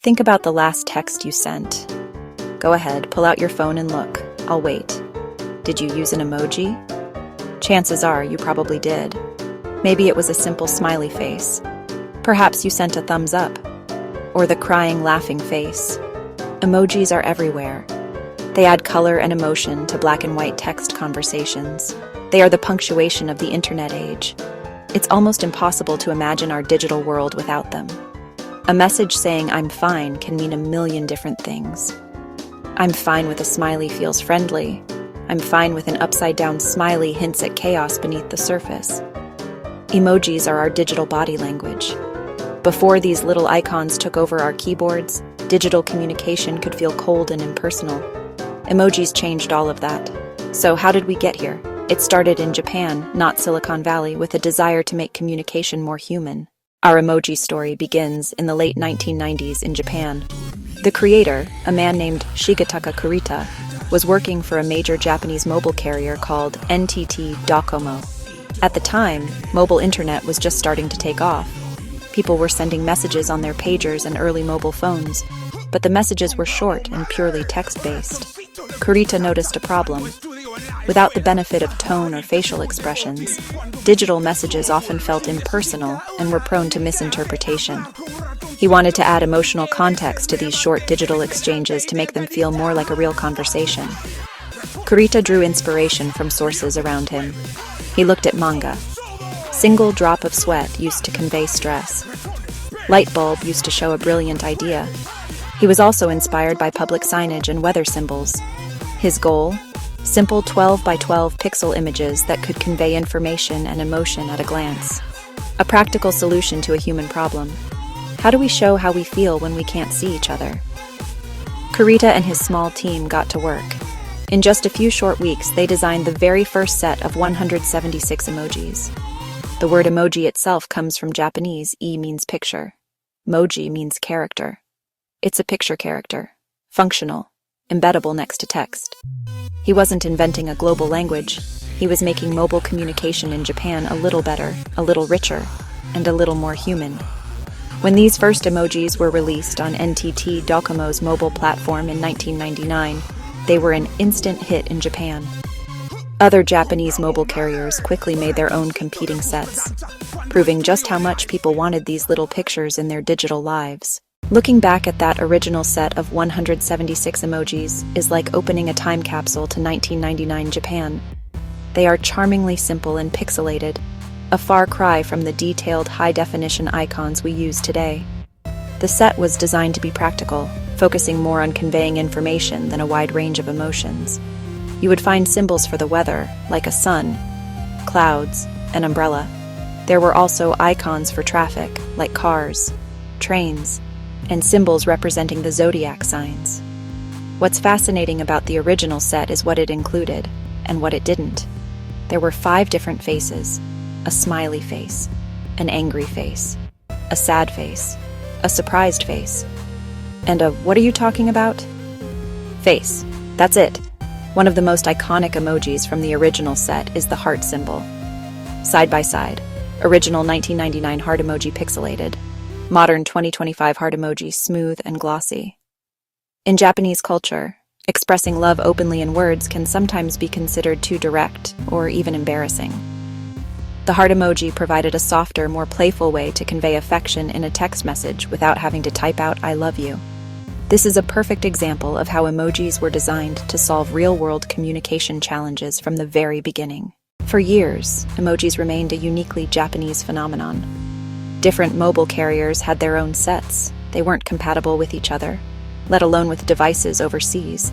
Think about the last text you sent. Go ahead, pull out your phone and look. I'll wait. Did you use an emoji? Chances are you probably did. Maybe it was a simple smiley face. Perhaps you sent a thumbs up. Or the crying, laughing face. Emojis are everywhere. They add color and emotion to black and white text conversations. They are the punctuation of the internet age. It's almost impossible to imagine our digital world without them. A message saying "I'm fine" can mean a million different things. I'm fine with a smiley feels friendly. I'm fine with an upside-down smiley hints at chaos beneath the surface. Emojis are our digital body language. Before these little icons took over our keyboards, digital communication could feel cold and impersonal. Emojis changed all of that. So how did we get here? It started in Japan, not Silicon Valley, with a desire to make communication more human. Our emoji story begins in the late 1990s in Japan. The creator, a man named Shigetaka Kurita, was working for a major Japanese mobile carrier called NTT Docomo. At the time, mobile internet was just starting to take off. People were sending messages on their pagers and early mobile phones, but the messages were short and purely text-based. Kurita noticed a problem. Without the benefit of tone or facial expressions, digital messages often felt impersonal and were prone to misinterpretation. He wanted to add emotional context to these short digital exchanges to make them feel more like a real conversation. Kurita drew inspiration from sources around him. He looked at manga. Single drop of sweat used to convey stress. Light bulb used to show a brilliant idea. He was also inspired by public signage and weather symbols. His goal? Simple 12 by 12 pixel images that could convey information and emotion at a glance. A practical solution to a human problem. How do we show how we feel when we can't see each other? Kurita and his small team got to work. In just a few short weeks, they designed the very first set of 176 emojis. The word emoji itself comes from Japanese. E means picture. Moji means character. It's a picture character, functional, embeddable next to text. He wasn't inventing a global language. He was making mobile communication in Japan a little better, a little richer, and a little more human. When these first emojis were released on NTT Docomo's mobile platform in 1999, they were an instant hit in Japan. Other Japanese mobile carriers quickly made their own competing sets, proving just how much people wanted these little pictures in their digital lives. Looking back at that original set of 176 emojis is like opening a time capsule to 1999 Japan. They are charmingly simple and pixelated, a far cry from the detailed high-definition icons we use today. The set was designed to be practical, focusing more on conveying information than a wide range of emotions. You would find symbols for the weather, like a sun, clouds, an umbrella. There were also icons for traffic, like cars, trains, and symbols representing the zodiac signs. What's fascinating about the original set is what it included, and what it didn't. There were 5 different faces: a smiley face, an angry face, a sad face, a surprised face, and a "what are you talking about?" face. That's it. One of the most iconic emojis from the original set is the heart symbol. Side by side, original 1999 heart emoji pixelated, modern 2025 heart emoji smooth and glossy. In Japanese culture, expressing love openly in words can sometimes be considered too direct or even embarrassing. The heart emoji provided a softer, more playful way to convey affection in a text message without having to type out "I love you." This is a perfect example of how emojis were designed to solve real-world communication challenges from the very beginning. For years, emojis remained a uniquely Japanese phenomenon. Different mobile carriers had their own sets. They weren't compatible with each other, let alone with devices overseas.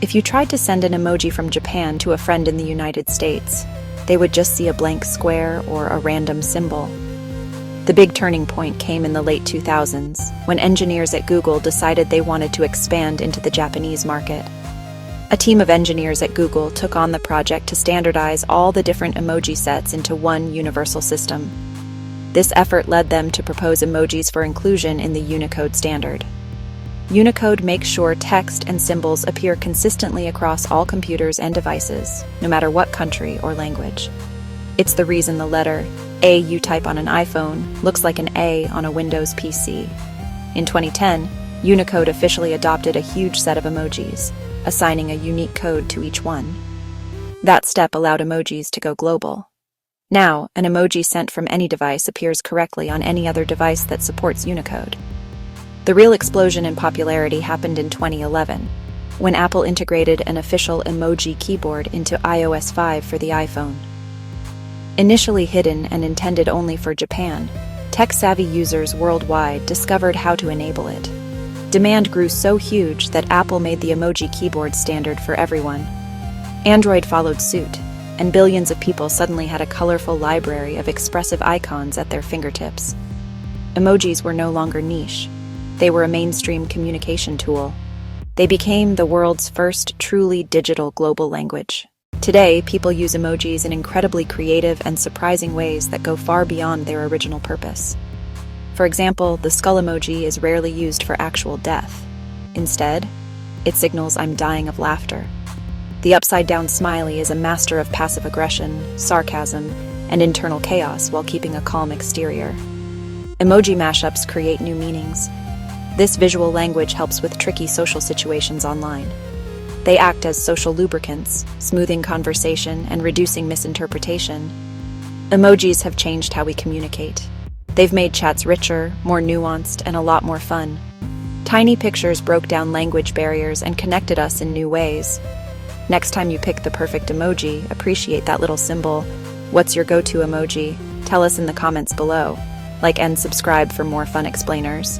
If you tried to send an emoji from Japan to a friend in the United States, they would just see a blank square or a random symbol. The big turning point came in the late 2000s, when engineers at Google decided they wanted to expand into the Japanese market. A team of engineers at Google took on the project to standardize all the different emoji sets into one universal system. This effort led them to propose emojis for inclusion in the Unicode standard. Unicode makes sure text and symbols appear consistently across all computers and devices, no matter what country or language. It's the reason the letter A you type on an iPhone looks like an A on a Windows PC. In 2010, Unicode officially adopted a huge set of emojis, assigning a unique code to each one. That step allowed emojis to go global. Now, an emoji sent from any device appears correctly on any other device that supports Unicode. The real explosion in popularity happened in 2011, when Apple integrated an official emoji keyboard into iOS 5 for the iPhone. Initially hidden and intended only for Japan, tech-savvy users worldwide discovered how to enable it. Demand grew so huge that Apple made the emoji keyboard standard for everyone. Android followed suit, and billions of people suddenly had a colorful library of expressive icons at their fingertips. Emojis were no longer niche. They were a mainstream communication tool. They became the world's first truly digital global language. Today, people use emojis in incredibly creative and surprising ways that go far beyond their original purpose. For example, the skull emoji is rarely used for actual death. Instead, it signals I'm dying of laughter. The upside-down smiley is a master of passive aggression, sarcasm, and internal chaos while keeping a calm exterior. Emoji mashups create new meanings. This visual language helps with tricky social situations online. They act as social lubricants, smoothing conversation and reducing misinterpretation. Emojis have changed how we communicate. They've made chats richer, more nuanced, and a lot more fun. Tiny pictures broke down language barriers and connected us in new ways. Next time you pick the perfect emoji, appreciate that little symbol. What's your go-to emoji? Tell us in the comments below. Like and subscribe for more fun explainers.